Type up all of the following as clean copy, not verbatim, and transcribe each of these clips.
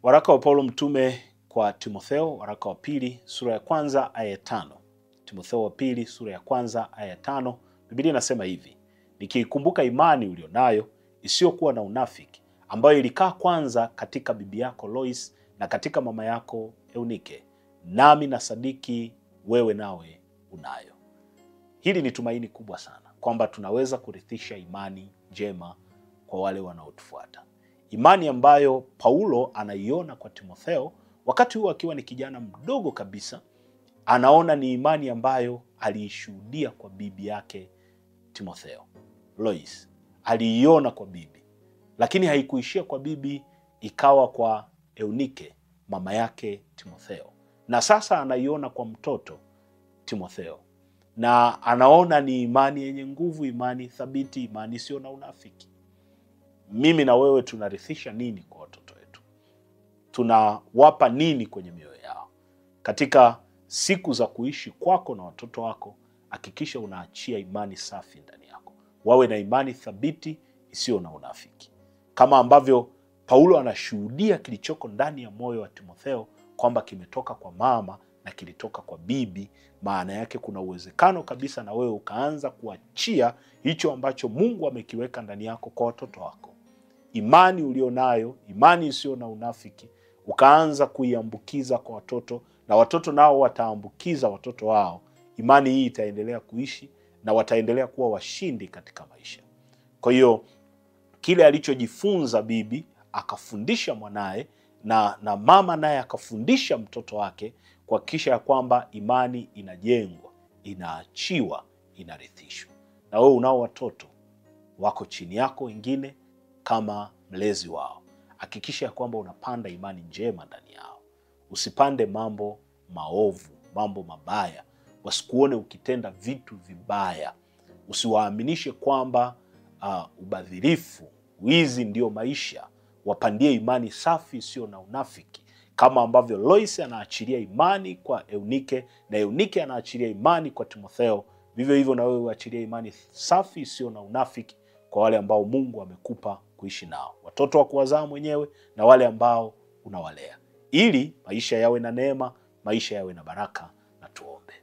Waraka wa Paulo mtume kwa Timotheo, waraka wa pili sura ya kwanza aya ya 5. Timotheo wa pili sura ya kwanza aya ya 5. Biblia inasema hivi: nikikumbuka imani ulionayo isiyokuwa na unafiki, ambayo ilikaa kwanza katika bibi yako Lois na katika mama yako Eunike, nami na sadiki wewe nawe unayo. Hili ni tumaini kubwa sana kwamba tunaweza kurithisha imani njema kwa wale wanaotufuata. Imani ambayo Paulo anaiona kwa Timotheo wakati huo akiwa ni kijana mdogo kabisa, anaona ni imani ambayo aliishuhudia kwa bibi yake Timotheo, Lois. Aliiona kwa bibi, lakini haikuishia kwa bibi, ikawa kwa Eunike, mama yake Timotheo. Na sasa anaiona kwa mtoto Timotheo. Na anaona ni imani yenye nguvu, imani thabiti, imani sio na unafiki. Mimi na wewe tunarithisha nini kwa watoto wetu? Tunawapa nini kwenye mioyo yao? Katika siku za kuishi kwako na watoto wako, hakikisha unaachia imani safi ndani yako. Wawe na imani thabiti isiyo na unafiki. Kama ambavyo Paulo anashuhudia kilichoko ndani ya moyo wa Timotheo kwamba kimetoka kwa mama na kilitoka kwa bibi, maana yake kuna uwezekano kabisa na wewe ukaanza kuachia hicho ambacho Mungu amekiweka ndani yako kwa watoto wako. Imani ulionayo, imani isiyo na unafiki, ukaanza kuiambukiza kwa watoto, na watoto nao wataambukiza watoto wao. Imani hii itaendelea kuishi na wataendelea kuwa washindi katika maisha. Kwa hiyo kile alichojifunza bibi akafundisha mwanae, na mama naye akafundisha mtoto wake, kuhakikisha ya kwamba imani inajengwa, inaachiwa, inarithishwa. Na wewe unao watoto wako chini yako wengine, kama mlezi wao, hakikisha ya kwamba unapanda imani njema ndani yao. Usipande mambo maovu, mambo mabaya. Wasikuone ukitenda vitu vibaya. Usiwaaminishe kwamba ubadhirifu, wizi ndio maisha. Wapandie imani safi sio na unafiki. Kama ambavyo Lois anaachilia imani kwa Eunike na Eunike anaachilia imani kwa Timotheo, vivyo hivyo na wewe uachilie imani safi sio na unafiki kwa wale ambao Mungu amekupa kuishi nao, watoto wa kuwazaa mwenyewe na wale ambao unawalea, ili maisha yawe na neema, maisha yawe na baraka. Na tuombe.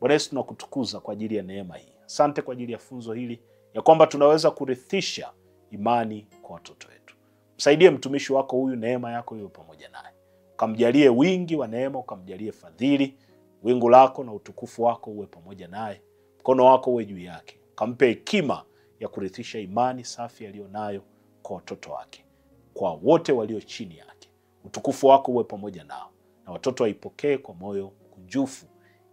Bwana Yesu, tunakutukuza kwa ajili ya neema hii. Asante kwa ajili ya funzo hili ya kwamba tunaweza kurithisha imani kwa watoto wetu. Msaidie mtumishi wako huyu, neema yako iwe pamoja naye. Ukamjalie wingi wa neema, ukamjalie fadhili, wingu lako na utukufu wako uwe pamoja naye. Mkono wako uwe juu yake. Ukampe hekima ya kurithisha imani safi aliyonayo kwa watoto wake, kwa wote walio chini yake. Utukufu wako uwe pamoja nao, na watoto waipokee kwa moyo kunjufu,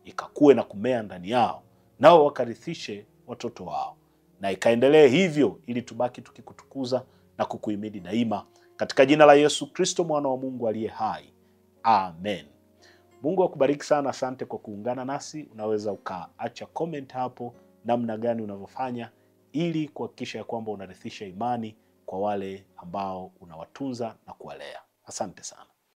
ikakue na kumea ndani yao, nao wakarithishe watoto wao, na ikaendelee hivyo, ili tubaki tukikutukuza na kukuhimidi daima, katika jina la Yesu Kristo, mwana wa Mungu aliye hai. Amen. Mungu akubariki sana. Asante kwa kuungana nasi. Unaweza ukaacha comment hapo namna gani unavyofanya ili kuhakikisha ya kwamba unarithisha imani kwa wale ambao unawatunza na kuwalea. Asante sana.